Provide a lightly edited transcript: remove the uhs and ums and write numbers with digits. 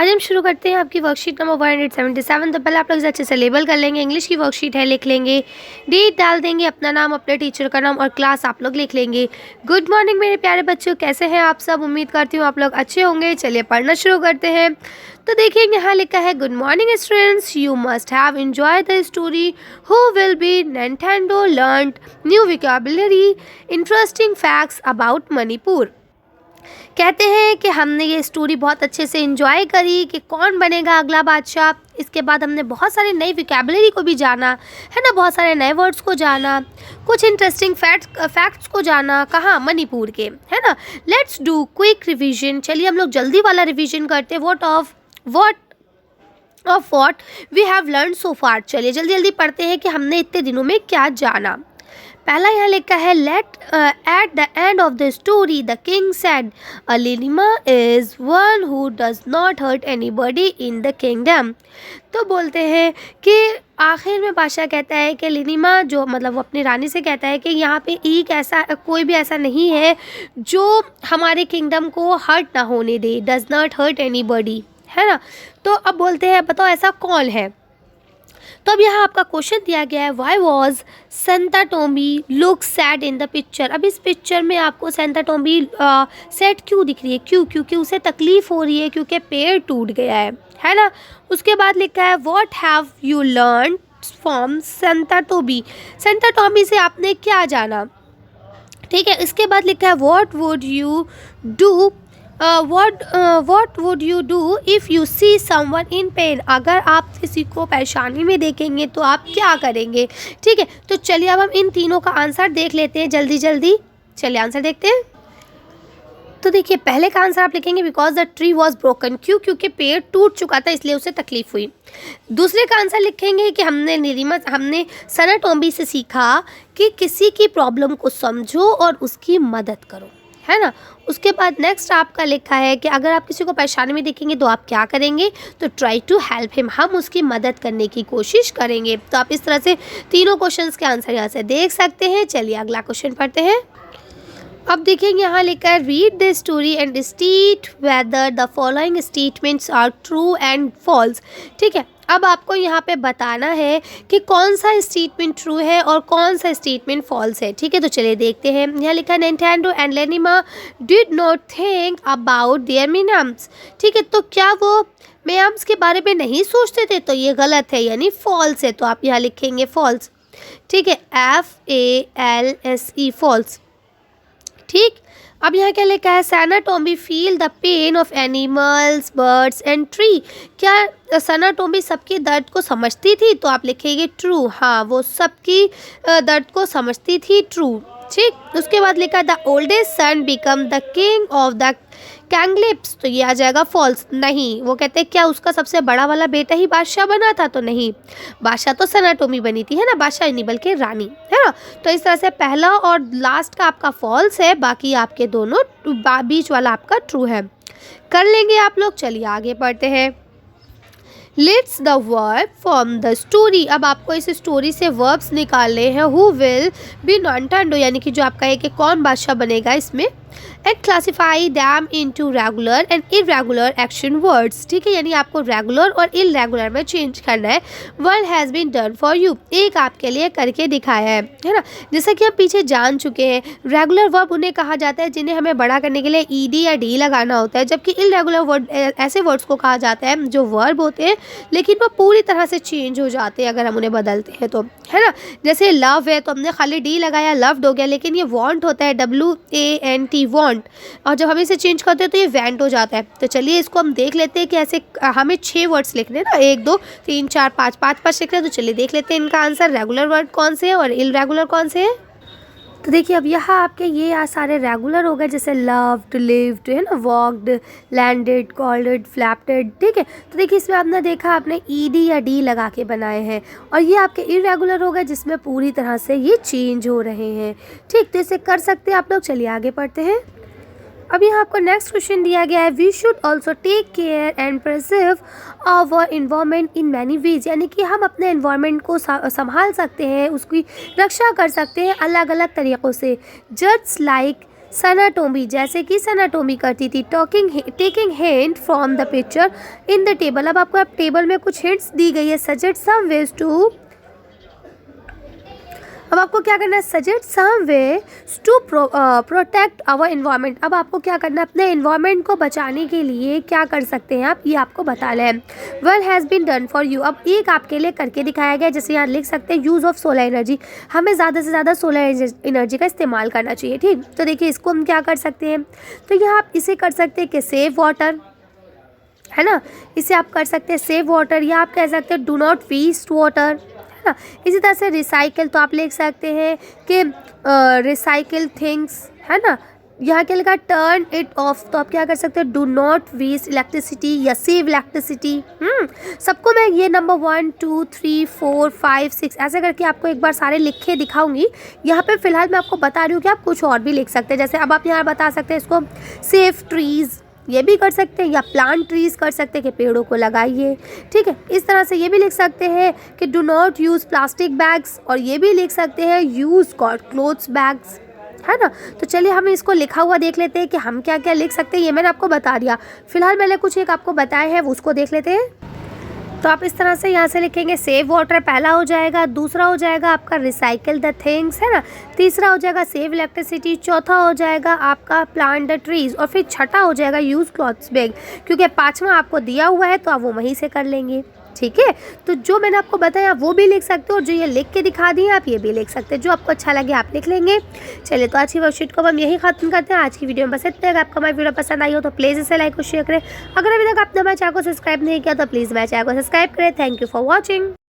आज हम शुरू करते हैं आपकी वर्कशीट नंबर 177। तो पहले आप लोग अच्छे से लेबल कर लेंगे। इंग्लिश की वर्कशीट है, लिख लेंगे, डेट डाल देंगे, अपना नाम, अपने टीचर का नाम और क्लास आप लोग लिख लेंगे। गुड मॉर्निंग मेरे प्यारे बच्चों, कैसे हैं आप सब? उम्मीद करती हूँ आप लोग अच्छे होंगे। चलिए पढ़ना शुरू करते हैं। तो देखिए यहाँ लिखा है, good morning students, you must have enjoy the story who will be Nintendo learned new vocabulary interesting facts about Manipur. कहते हैं कि हमने ये स्टोरी बहुत अच्छे से एंजॉय करी कि कौन बनेगा अगला बादशाह। इसके बाद हमने बहुत सारे नई वोकैबुलरी को भी जाना है ना, बहुत सारे नए वर्ड्स को जाना, कुछ इंटरेस्टिंग फैक्ट्स को जाना। कहाँ? मणिपुर के, है ना। Let's do quick revision. चलिए हम लोग जल्दी वाला रिवीजन करते हैं। What we have learn so far. चलिए जल्दी जल्दी पढ़ते हैं कि हमने इतने दिनों में क्या जाना। पहला यहाँ लिखा है, at the end of the story the king said Alinima is one who does not hurt anybody in the kingdom. तो बोलते हैं कि आखिर में बादशाह कहता है कि लिनिमा, जो मतलब वो अपनी रानी से कहता है कि यहाँ पे कोई भी ऐसा नहीं है जो हमारे किंगडम को हर्ट ना होने दे। डज नॉट हर्ट एनीबॉडी, है ना। तो अब बोलते हैं बताओ ऐसा कौन है। तो अब यहाँ आपका क्वेश्चन दिया गया है, why was Santa Tombi look sad in the picture. अब इस पिक्चर में आपको सेंटा टोम्बी सैड क्यों दिख रही है? क्योंकि उसे तकलीफ हो रही है, क्योंकि पेड़ टूट गया है ना। उसके बाद लिखा है, what have you learn from Santa Tombi. Santa Tombi से आपने क्या जाना? ठीक है। इसके बाद लिखा है, what would you do what would you do if you see someone in pain। अगर आप किसी को परेशानी में देखेंगे तो आप क्या करेंगे? ठीक है। तो चलिए अब हम इन तीनों का आंसर देख लेते हैं जल्दी जल्दी। चलिए आंसर देखते हैं। तो देखिए पहले का आंसर आप लिखेंगे, because the tree was broken. क्योंकि पेड़ टूट चुका था इसलिए उसे तकलीफ हुई। दूसरे का आंसर लिखेंगे कि हमने सेंटा टोम्बी से सीखा कि किसी की प्रॉब्लम को समझो और उसकी मदद करो, है ना। उसके बाद नेक्स्ट आपका लिखा है कि अगर आप किसी को परेशानी में देखेंगे तो आप क्या करेंगे? तो ट्राई टू हेल्प हिम, हम उसकी मदद करने की कोशिश करेंगे। तो आप इस तरह से तीनों क्वेश्चंस के आंसर यहाँ से देख सकते हैं। चलिए अगला क्वेश्चन पढ़ते हैं। अब देखेंगे यहाँ लिखा है, read the story and state whether the following statements are true and false. ठीक है। अब आपको यहाँ पे बताना है कि कौन सा स्टेटमेंट ट्रू है और कौन सा स्टेटमेंट फॉल्स है। ठीक है। तो चलिए देखते हैं। यहाँ लिखा है, Nintendo and Lenima did not think about their minims. ठीक है। तो क्या वो मिनम्स के बारे में नहीं सोचते थे? तो ये गलत है, यानी फॉल्स है। तो आप यहाँ लिखेंगे फॉल्स। ठीक है, FALSE, फॉल्स। ठीक। अब यहाँ क्या लिखा है, Santa Tombi feel the pain of animals birds and tree. क्या सेंटा टोम्बी सबकी दर्द को समझती थी? तो आप लिखेंगे ट्रू। हाँ, वो सबकी दर्द को समझती थी, ट्रू। ठीक। उसके बाद लिखा, the oldest son become the king of the Kangleipak. तो ये आ जाएगा फॉल्स। नहीं, वो कहते हैं क्या उसका सबसे बड़ा वाला बेटा ही बादशाह बना था? तो नहीं, बादशाह तो सेंटा टोम्बी बनी थी, है ना, बादशाह नहीं बल्कि रानी, है ना। तो इस तरह से पहला और लास्ट का आपका फॉल्स है, बाकी आपके दोनों बीच वाला आपका ट्रू है। कर लेंगे आप लोग। चलिए आगे पढ़ते हैं। Let's the verb from the story. अब आपको इस स्टोरी से वर्ब्स निकालने हैं। हु विल बी निंटेंडो, यानी कि जो आपका है कि कौन बादशाह बनेगा इसमें, and classify them into regular and irregular action words. ठीक है, यानी आपको रेगुलर और इरेगुलर में चेंज करना है। One has been done for you, एक आपके लिए करके दिखाया है ना। जैसा कि हम पीछे जान चुके हैं, रेगुलर वर्ब उन्हें कहा जाता है जिन्हें हमें बड़ा करने के लिए ED या D लगाना होता है, जबकि इरेगुलर वर्ड ऐसे वर्ड्स को कहा जाता है जो वर्ब होते हैं लेकिन वो पूरी तरह से चेंज हो जाते हैं अगर हम उन्हें बदलते हैं तो, है ना। जैसे लव है तो हमने खाली D लगाया, लव्ड हो गया, लेकिन ये वांट होता है, WANT, वांट, और जब हम इसे चेंज करते हैं तो ये वेंट हो जाता है। तो चलिए इसको हम देख लेते हैं कि ऐसे हमें 6 वर्ड्स लिखने हैं ना, 1 2 3 4 5 5 लिखने हैं। तो चलिए देख लेते हैं इनका आंसर, रेगुलर वर्ड कौन से हैं और इरेगुलर कौन से हैं। तो देखिए अब यहाँ आपके ये सारे रेगुलर हो गए, जैसे लव्ड, लिव्ड, है ना, वॉकड, लैंडेड, कॉल्ड, फ्लैप्टेड। ठीक है। तो देखिए इसमें आपने देखा आपने ED या D लगा के बनाए हैं, और ये आपके इरेगुलर हो गए जिसमें पूरी तरह से ये चेंज हो रहे हैं। ठीक। तो इसे कर सकते हैं आप लोग। चलिए आगे पढ़ते हैं। अब यहाँ आपको नेक्स्ट क्वेश्चन दिया गया है, we should also take care and preserve our environment in many ways. यानी कि हम अपने इन्वायरमेंट को संभाल सकते हैं, उसकी रक्षा कर सकते हैं अलग अलग तरीक़ों से। जस्ट लाइक सना टोमी, जैसे कि सना टोमी करती थी। Taking hint from the picture in the table, अब आपको टेबल में कुछ हिंट्स दी गई है। सजेस्ट सम वेज टू, अब आपको क्या करना है, suggest some way to protect our environment. अब आपको क्या करना है, अपने इन्वायरमेंट को बचाने के लिए क्या कर सकते हैं आप, ये आपको बता लें। Well has been done for you, अब एक आपके लिए करके दिखाया गया, जैसे यहाँ लिख सकते हैं यूज़ ऑफ सोलर एनर्जी, हमें ज़्यादा से ज़्यादा सोलर एनर्जी का इस्तेमाल करना चाहिए। ठीक, तो देखिए इसको हम क्या कर सकते हैं, तो यहाँ आप इसे कर सकते हैं कि सेव वाटर, है ना, इसे आप कर सकते हैं सेव वाटर, या आप कह सकते हैं डू नॉट वेस्ट वाटर, है ना। इसी तरह से रिसाइकिल, तो आप लिख सकते हैं कि रिसाइकिल थिंग्स, है ना। यहाँ क्या लिखा, टर्न इट ऑफ, तो आप क्या कर सकते हैं, डू नॉट वेस्ट इलेक्ट्रिसिटी या सेव इलेक्ट्रिसिटी। सबको मैं ये नंबर 1 2 3 4 5 6 ऐसे करके आपको एक बार सारे लिखे दिखाऊंगी। यहाँ पे फिलहाल मैं आपको बता रही हूँ कि आप कुछ और भी लिख सकते हैं। जैसे अब आप यहाँ बता सकते हैं इसको सेव ट्रीज़, ये भी कर सकते हैं, या प्लांट ट्रीज कर सकते हैं कि पेड़ों को लगाइए। ठीक है, इस तरह से ये भी लिख सकते हैं कि do not use plastic bags, और ये भी लिख सकते हैं यूज़ क्लोथ्स बैग्स, है ना। तो चलिए हम इसको लिखा हुआ देख लेते हैं कि हम क्या क्या लिख सकते हैं। ये मैंने आपको बता दिया, फिलहाल मैंने कुछ एक आपको बताया है, उसको देख लेते हैं। तो आप इस तरह से यहाँ से लिखेंगे सेव वाटर, पहला हो जाएगा, दूसरा हो जाएगा आपका रिसाइकिल द थिंग्स, है ना, तीसरा हो जाएगा सेव इलेक्ट्रिसिटी, चौथा हो जाएगा आपका प्लांट द ट्रीज, और फिर छठा हो जाएगा यूज़ क्लॉथ्स बैग, क्योंकि पांचवा आपको दिया हुआ है तो आप वो वहीं से कर लेंगे। ठीक है, तो जो मैंने आपको बताया वो भी लिख सकते हो, और जो ये लिख के दिखा दिए आप ये भी लिख सकते हैं, जो आपको अच्छा लगे आप लिख लेंगे। चलिए, तो आज की वर्कशीट को हम यही खत्म करते हैं। आज की वीडियो में बस इतना। अगर आपको हमारी वीडियो पसंद आई हो तो प्लीज़ इसे लाइक और शेयर करें। अगर अभी तक आपने हमारे चैनल को सब्सक्राइब नहीं किया तो प्लीज़ मेरे चैनल को सब्सक्राइब करें। Thank you for watching.